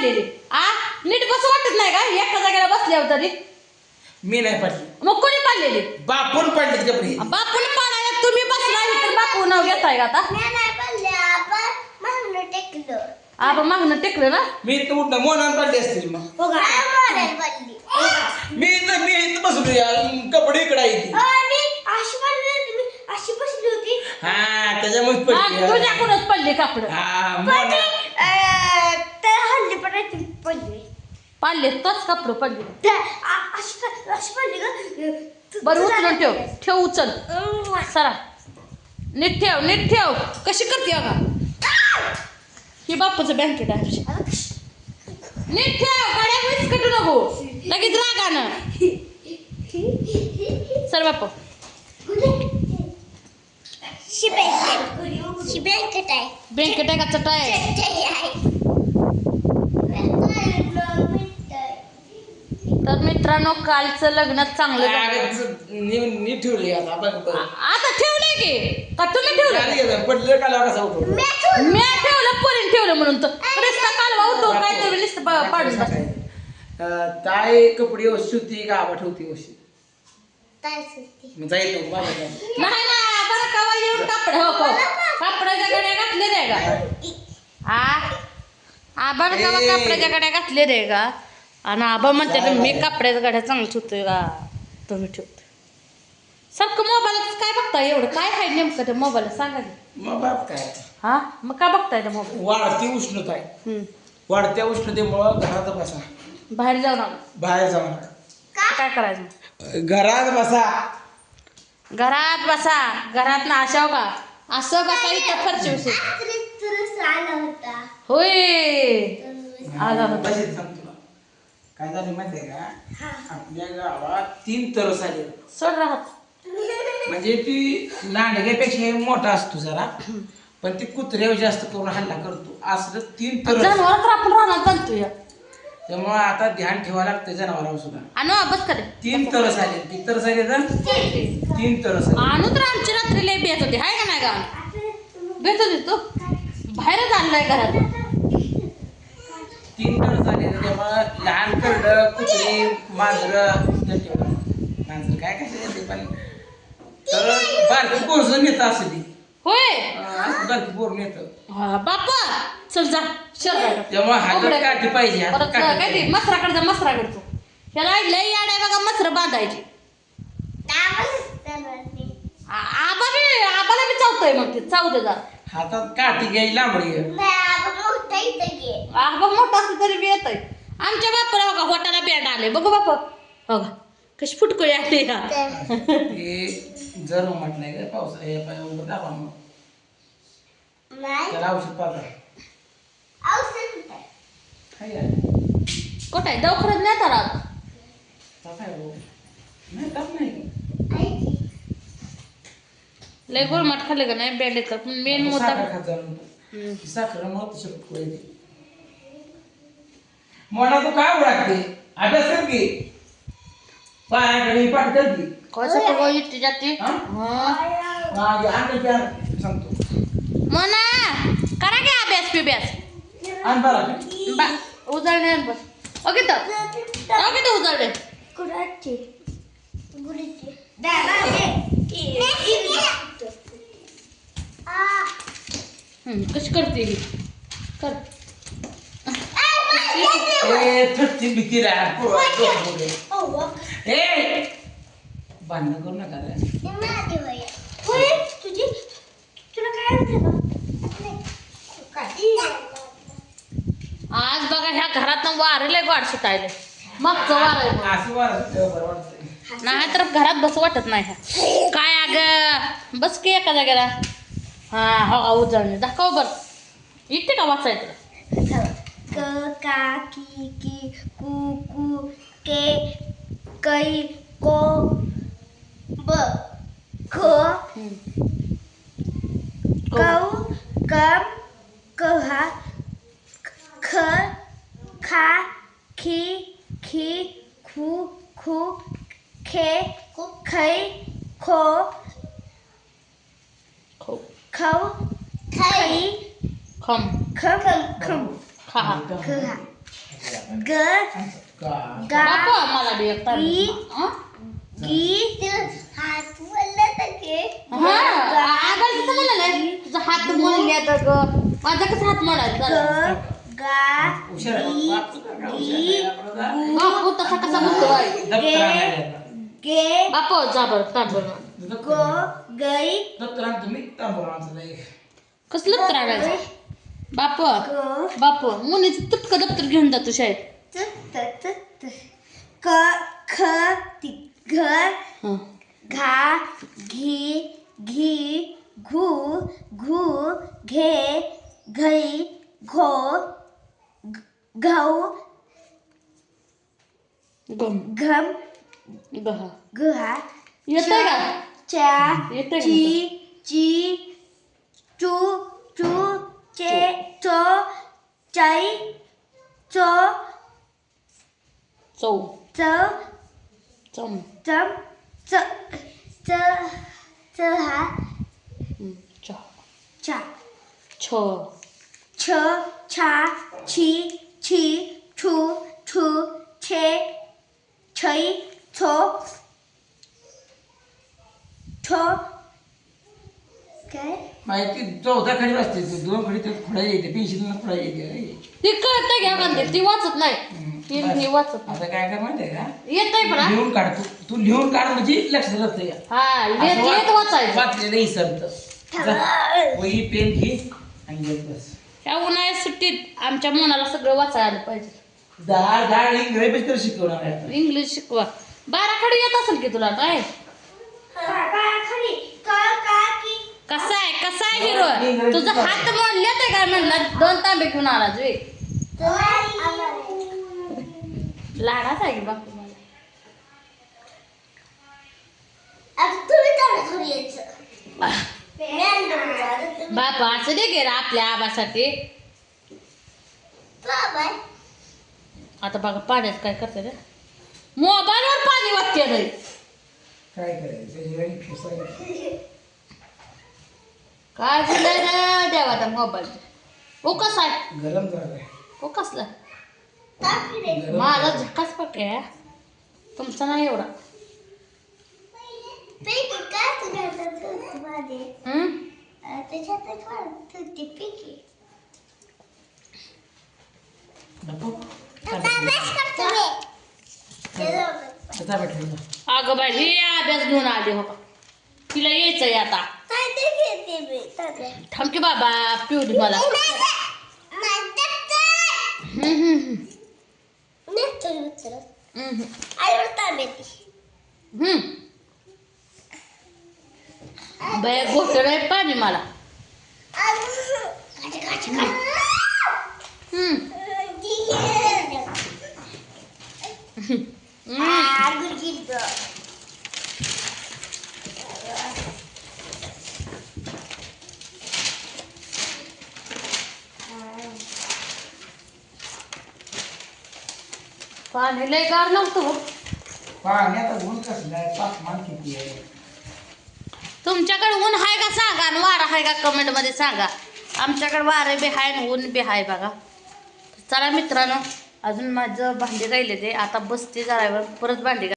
पडलेली नीट बसू वाटत नाही का एका जागेला बसल्यावर तरी मी नाही पडली मग कोणी पाडलेली बापून पडले कपडे बापून पाडायला तुम्ही बसला तर बापू नाव घेताय का आता आपण मागणं टेकलं ना मी तर उठलं मोनान पडले असतील मग मी इथं बसलो यार कपडे इकडे आहे हा त्याच्यामुळे पडली तुझ्याकडूनच पडले कापड पाडले तोच कपडे पडले बरं उचलून ठेव उचल सरा नीट ठेव कशी करते अगा ही बापूचं बँकेट आहे नीट ठेव गाड्या विस्कटू नको लगेच रागानं सर बापू बँकेट आहे का चटा आहे तर मित्रांनो कालचं लग्न चांगलं नीट ठेवले आता ठेवलंय की का तुम्ही ठेवलं पडलं कालवा कसा उठवलं मी ठेवलं पोरीने ठेवलं म्हणून तर नुसता कालवा उठव काय तरी लिस्ट पाडून ताई कपडे व्यवस्थित होती का आबा ठेवती व्यवस्थित जाईल नाही ना बरं कवा येऊन कापड हो कापडाच्या गड्या घातले रे का आबा कवा कापडाच्या गड्या घातले रे का आणि आबा म्हणते मी कापड्याच्या गाड्या चांगलं ठेवतोय का तुम्ही ठेवतो सारखं मोबाईलच काय बघताय एवढं काय आहे नेमकं त्या मोबाईल सांगा मोबाईल काय हा मग का बघताय त्या मोबाईल वाढती उष्णता आहे वाढत्या उष्णतेमुळं घरात बसा बाहेर जाऊ नका काय करायचं घरात बसा घरात ना असाव का असं बसा इथं फरशी होय आला होता काय झालं माहिती आहे का आपल्या गावात 3 तरस आले सोड राहत म्हणजे ती लांडग्यापेक्षा मोठा असतो जरा पण ती कुत्र्यावर जास्त करून हल्ला करतो असं 3 तरस जनावर आपण राहणार चालतो या त्यामुळे आता ध्यान ठेवावं लागतं जनावरांवर सुद्धा आणू बस करे 3 तरस आले किती तरस आले तर 3 तरस आले आणू तर आमची रात्री लय बेत होती हाय का नाही का बेत होती तू बाहेरच आणलाय घरात 3 तरस आले त्यामुळे लहान करडं कुत्री मांजरं मांजर काय कशाचे पण तर बारकी पोरसून येतं असं ती होय बारकी पोरून येतं बापा चल जा शर्ट त्यामुळे हातात काठी पाहिजे परत काय ते मसराकडे जा मसराकडे तू त्याला लय याड आहे बघा मसर बांधायची आबाला बी चावतोय मग ते चावू दे जा हातात काठी घ्यायची लांबडी आबा मोठा असं तरी बी येत आहे आमच्या बापाला बघा होटाला बँड आले बघू बापा बघा कशी फुटकुळी आली का ते जर म्हटलंय का पावसाळ्या दाखवा मग त्याला औषध पाजा कुठं आहे दवाखान्यात नाही तर नाही लय गोळमाट खाल्ले का नाही बँड येतात मेन मुद्दा साखर मोठा तू काय ओळखते अभ्यास कर की पायाकडे पाठ कर की कसं इथे जाते सांगतो मना करा की अभ्यास पिभ्यास आण बरा उजळणे बस ओके तर उजळणे कशी करते कर थटची भीती भांडण करू नका आज बघा ह्या घरात वारे लय वाढ सुटायले मागचं वार नाही तर घरात बस वाटत नाही ह्या काय अग बस की एका जागेला हा हो उजळणे दाखव बर इथे का वाचायचं क का की कु कु के कै को ब ख कौ कम कहा ख खा खी खी खू खू खे खै खो खौ खै खम खम खम खा खहा ग का गा बापू मला बी एक तांबे. गी हा? गी हात बोलला तर हा, आगाऊ कसं म्हणाले? तुझा हात मोडल्या तर ग. माझा कसा हात मोडायचा झाला? गा हुशार आहे बाप, का हुशार आहे आपला? बापू तसा कसा म्हणतो बाई? दप्तर आणायला येतात. गे बापू जा बरं तांबे. गो गई दप्तर आण तुम्ही तांबूळ आणतो नाही. कसलं तर आणायचं? बापू ग बापू मुलीचं तुटकं दप्तर घेऊन जातो शाळेत. क ख ती घर हं. घा घी घी घू घू घे घई घो घऊ गम घम गहा गहा येतंय का? चा येतंय का ची ची चू चू चे चो चाई चो चौ च चम चम च च च हा चा चा छ छ छा छी छी छू छू छे छै छो छो काय माहिती 14 खडी वाजते, 2 खडी तर खोडा येते, पेन्सिल खोडा येते. ती कळतंय घ्या म्हणते ती वाचत नाही. ती बस. वाचत आता काय कर माहितीये का? येतंय पण हा? लिहून काढ तू लिहून काढ म्हणजे लक्षात राहतं या. हा येत वाचायचं. वाचलेलं इसरतं. वही पेन घे आणि घेत बस. ह्या उन्हाळ्यात सुट्टीत आमच्या मुलाला सगळं वाचायला आलं पाहिजे. डाळ इंग्रजी तर शिकवणार आहे आता. इंग्लिश शिकवा. 12 खडी येत असेल की तुला काय? कसा आहे हिरो? तुझा हात मोडले ते काय म्हणलं? 2 तांबे घेऊन आला जुई. लाडाच आहे की बापू मला. बापू असं दे गे रे आपल्या आबासाठी. आता बघा पाण्यात काय करते रे? मोबाईलवर पाणी वाटते रे. काय करायचं त्याची खेसायला. काय झालंय रे देवाचा मोबाईल? ओ कसा आहे? गरम झालंय. ओ कसला? गरम माझा झालंय. झकाच पक्के आहे. तुमचा नाही एवढा. हम्म? बापू, आता भेटलं. अगं बाई हे अभ्यास घेऊन आले हो का? तिला यायचंय आता. थांब की बाबा पिऊ दे मला. बाया घोटर आहे पाणी मला. पाणी लय गार नव्हतं. पाण्यात ऊन कसलं आहे, तापमान किती आहे. तुमच्याकडे ऊन आहे का सांगा आणि वारा आहे का कमेंट मध्ये सांगा. आमच्याकडे वारे बी आहे आणि ऊन बी आहे बघा. चला मित्रांनो, अजून माझं भांडी राहिले ते आता बसते जरा वेळ परत भांडी